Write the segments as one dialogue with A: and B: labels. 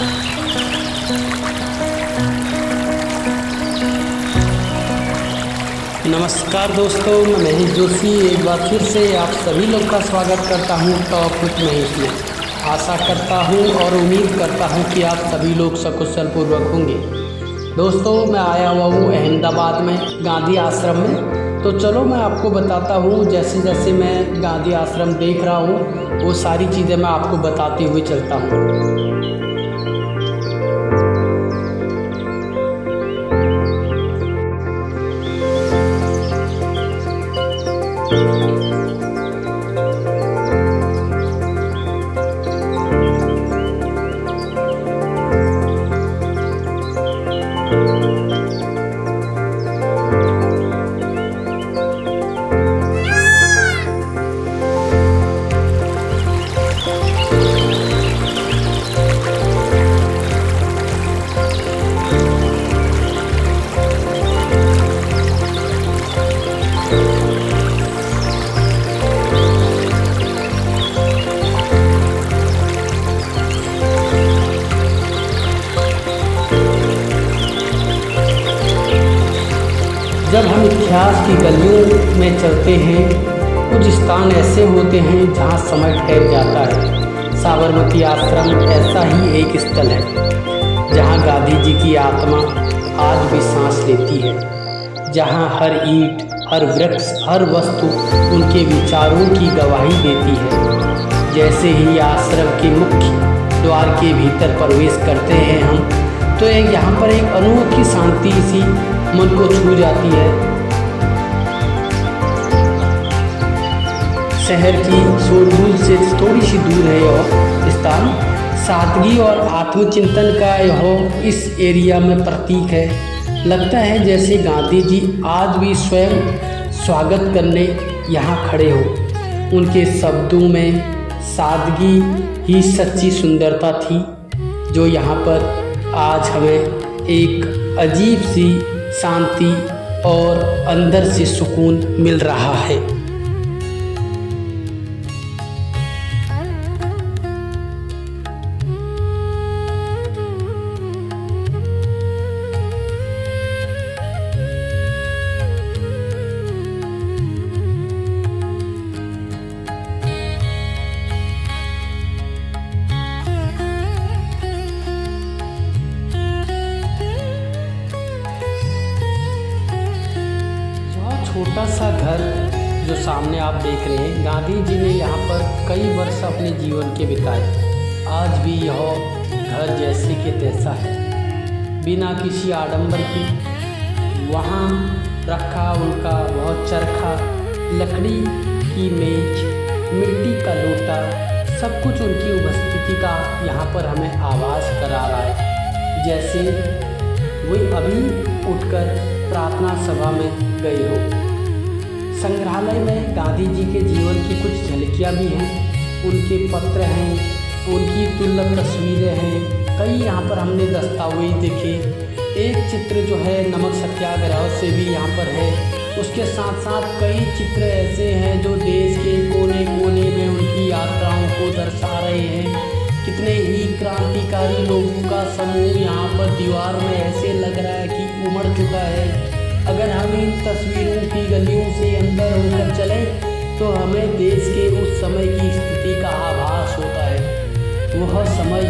A: नमस्कार दोस्तों, मैं महेश जोशी एक बार फिर से आप सभी लोग का स्वागत करता हूं टॉक विद महेश में। आशा करता हूं और उम्मीद करता हूं कि आप सभी लोग सकुशल पूर्वक होंगे। दोस्तों, मैं आया हुआ हूं अहमदाबाद में गांधी आश्रम में। तो चलो मैं आपको बताता हूं, जैसे जैसे मैं गांधी आश्रम देख रहा हूं वो सारी चीज़ें मैं आपको बताते हुए चलता हूँ। जब हम इतिहास की गलियों में चलते हैं, कुछ स्थान ऐसे होते हैं जहां समय ठहर जाता है। साबरमती आश्रम ऐसा ही एक स्थल है जहां गांधी जी की आत्मा आज भी सांस लेती है, जहां हर ईंट, हर वृक्ष, हर वस्तु उनके विचारों की गवाही देती है। जैसे ही आश्रम के मुख्य द्वार के भीतर प्रवेश करते हैं हम, तो यहाँ पर एक अनोखी शांति सी मन को छू जाती है। शहर की शोरगुल से थोड़ी सी दूर है यह स्थान। सादगी और आत्मचिंतन का यह इस एरिया में प्रतीक है। लगता है जैसे गांधी जी आज भी स्वयं स्वागत करने यहाँ खड़े हो। उनके शब्दों में सादगी ही सच्ची सुंदरता थी, जो यहाँ पर आज हमें एक अजीब सी शांति और अंदर से सुकून मिल रहा है। छोटा सा घर जो सामने आप देख रहे हैं, गांधी जी ने यहाँ पर कई वर्ष अपने जीवन के बिताए। आज भी यह घर जैसे के तैसा है, बिना किसी आडंबर के वहाँ रखा उनका वह चरखा, लकड़ी की मेज, मिट्टी का लोटा, सब कुछ उनकी उपस्थिति का यहाँ पर हमें आभास करा रहा है, जैसे वे अभी उठकर प्रार्थना सभा में गए हो। संग्रहालय में गांधी जी के जीवन की कुछ झलकियाँ भी हैं, उनके पत्र हैं, उनकी दुर्लभ तस्वीरें हैं। कई यहाँ पर हमने दस्तावेज देखे। एक चित्र जो है नमक सत्याग्रह से भी यहाँ पर है। उसके साथ साथ कई चित्र ऐसे हैं जो देश के कोने कोने में उनकी यात्राओं को दर्शा रहे हैं। कितने ही क्रांतिकारी लोगों का समूह यहाँ पर दीवार में ऐसे लग रहा है कि उमड़ चुका है। अगर हम इन तस्वीरों की गलियों से अंदर होकर चलें तो हमें देश के उस समय की स्थिति का आभास होता है। वह समय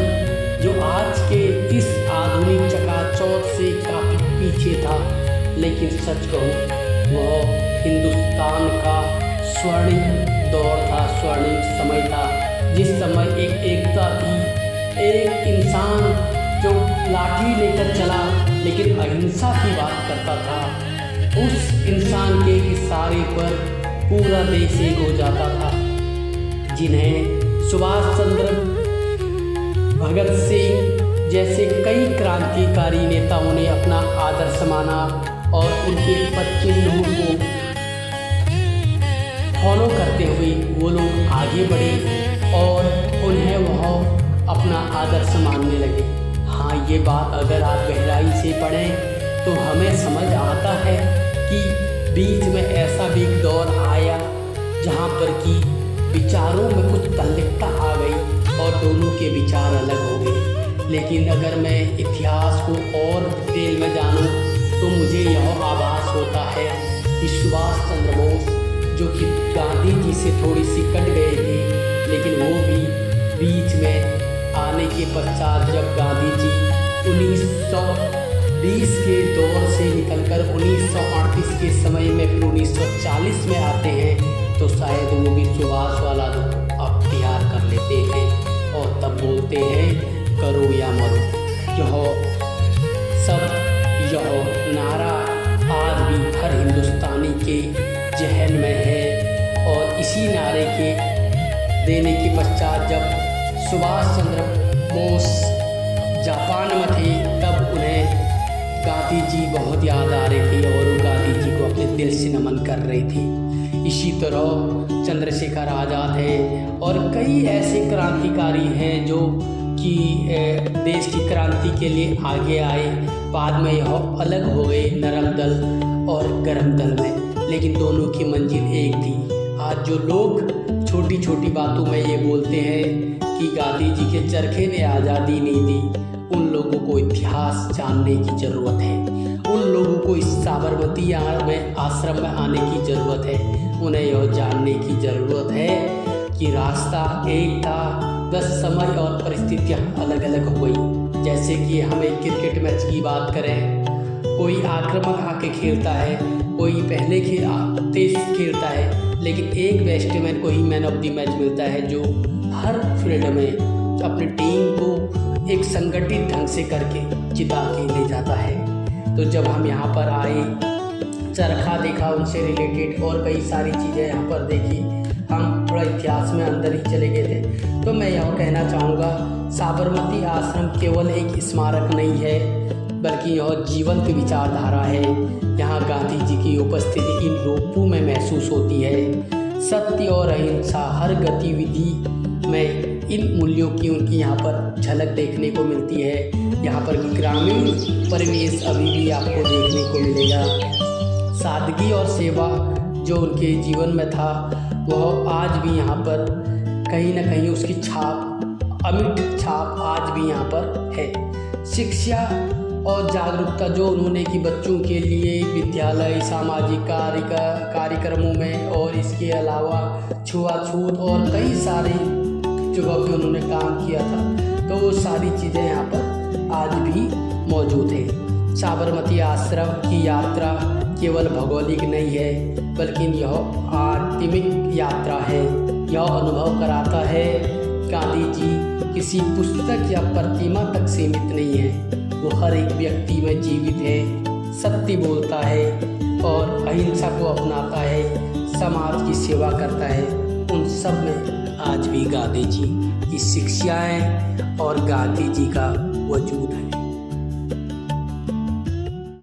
A: जो आज के इस आधुनिक चकाचौंध से काफ़ी पीछे था, लेकिन सच कहूँ वह हिंदुस्तान का स्वर्णिम दौर था, स्वर्णिम समय था, जिस समय एक एकता थी। एक इंसान जो लाठी लेकर चला लेकिन अहिंसा की बात करता था, उस इंसान के इशारे पर पूरा देश एक हो जाता था। जिन्हें सुभाष चंद्र, भगत सिंह जैसे कई क्रांतिकारी नेताओं ने अपना आदर्श माना और उनके 25 लोगों को फॉलो करते हुए वो लोग आगे बढ़े और उन्हें वह अपना आदर्श मानने लगे। हाँ, ये बात अगर आप गहराई से पढ़ें तो हमें समझ आता है कि बीच में ऐसा भी एक दौर आया जहाँ पर कि विचारों में कुछ तल्लीनता आ गई और दोनों के विचार अलग हो गए। लेकिन अगर मैं इतिहास को और डिटेल में जानूं तो मुझे यह आभास होता है कि सुभाष चंद्र बोस जो कि गांधी जी से थोड़ी सी कट गए थे, लेकिन वो भी बीच में आने के पश्चात जब गांधी जी 1920 के दौर से निकलकर 1938 के समय में फिर 1940 में आते हैं तो शायद वो भी सुभाष वाला रूप अख्तियार कर लेते हैं और तब बोलते हैं करो या मरो। यह नारा आज भी हर हिंदुस्तानी के जहन में है और इसी नारे के देने के पश्चात जब सुभाष चंद्र बोस जापान में थे तब उन्हें गांधी जी बहुत याद आ रहे थे और वो गांधी जी को अपने दिल से नमन कर रहे थे। इसी तरह चंद्रशेखर आज़ाद है और कई ऐसे क्रांतिकारी हैं जो कि देश की क्रांति के लिए आगे आए। बाद में यह अलग हो गए नरम दल और गरम दल में, लेकिन दोनों की मंजिल एक थी। आज जो लोग छोटी छोटी बातों में ये बोलते हैं कि गांधी जी के चरखे ने आज़ादी नहीं दी, उन लोगों को इतिहास जानने की ज़रूरत है। उन लोगों को इस साबरमती आश्रम में आने की ज़रूरत है। उन्हें यह जानने की ज़रूरत है कि रास्ता एक था, बस समय और परिस्थितियाँ अलग अलग हो गई। जैसे कि हम एक क्रिकेट मैच की बात करें, कोई आक्रामक आके खेलता है, कोई पहले तेज खेलता है, लेकिन एक बैट्समैन को ही मैन ऑफ द मैच मिलता है जो हर फील्ड में अपनी टीम को एक संगठित ढंग से करके जिता के ले जाता है। तो जब हम यहाँ पर आए, चरखा देखा, उनसे रिलेटेड और कई सारी चीज़ें यहाँ पर देखी, हम थोड़ा इतिहास में अंदर ही चले गए थे। तो मैं यह कहना चाहूँगा साबरमती आश्रम केवल एक स्मारक नहीं है, बल्कि यह जीवंत विचारधारा है। यहाँ गांधी जी की उपस्थिति इन रूपों में महसूस होती है। सत्य और अहिंसा हर गतिविधि में इन मूल्यों की उनकी यहाँ पर झलक देखने को मिलती है। यहाँ पर ग्रामीण परिवेश अभी भी आपको देखने को मिलेगा। सादगी और सेवा जो उनके जीवन में था वह आज भी यहाँ पर कहीं ना कहीं उसकी छाप, अमिट छाप आज भी यहाँ पर है। शिक्षा और जागरूकता जो उन्होंने की बच्चों के लिए विद्यालय, सामाजिक कार्यक्रमों में और इसके अलावा छुआछूत और कई सारी जगहों पे उन्होंने काम किया था, तो वो सारी चीज़ें यहाँ पर आज भी मौजूद है। साबरमती आश्रम की यात्रा केवल भौगोलिक नहीं है, बल्कि यह आत्मिक यात्रा है। यह अनुभव कराता है गांधी जी किसी पुस्तक या प्रतिमा तक सीमित नहीं है, वो हर एक व्यक्ति में जीवित है, सत्य बोलता है और अहिंसा को अपनाता है, समाज की सेवा करता है। उन सब में आज भी गांधी जी की शिक्षाएं और गांधी जी का वजूद है।